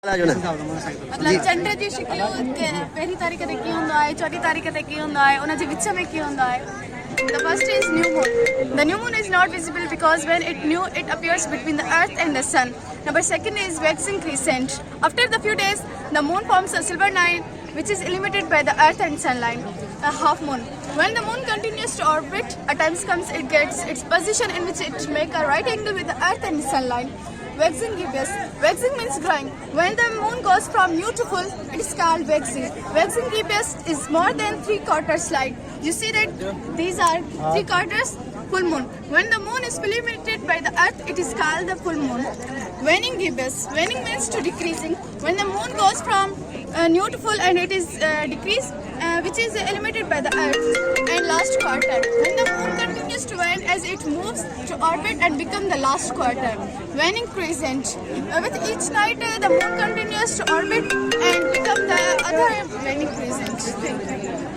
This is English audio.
मतलब चंड जी शिकलो पहली तारीख ते की होंदा है, चौथी तारीख ते की होंदा है, उन जे विच में की होंदा है. The first is new moon. The new moon is not visible because when it new, it appears between the earth and the sun. Number second is waxing crescent. After the few days, the moon forms a silver line which is illuminated by the earth and sunlight. A half moon. When the moon continues to orbit, a time comes it gets its position in which it make a right angle with the earth and sunlight. Waxing gibbous. Waxing means growing. When the moon goes from new to full, it is called waxing. Waxing gibbous is more than 3/4 light. You see that these are 3/4 full moon. When the moon is fully illuminated by the earth, it is called the full moon. Waning gibbous. Waning means to decreasing. When the moon goes from new to full and it is decreased, which is illuminated by the earth. And last quarter. When the moon continues to wane as it moves to orbit and become the last quarter. Waning crescent. With each night, the moon continues to orbit and become the other waning crescent. Thank you.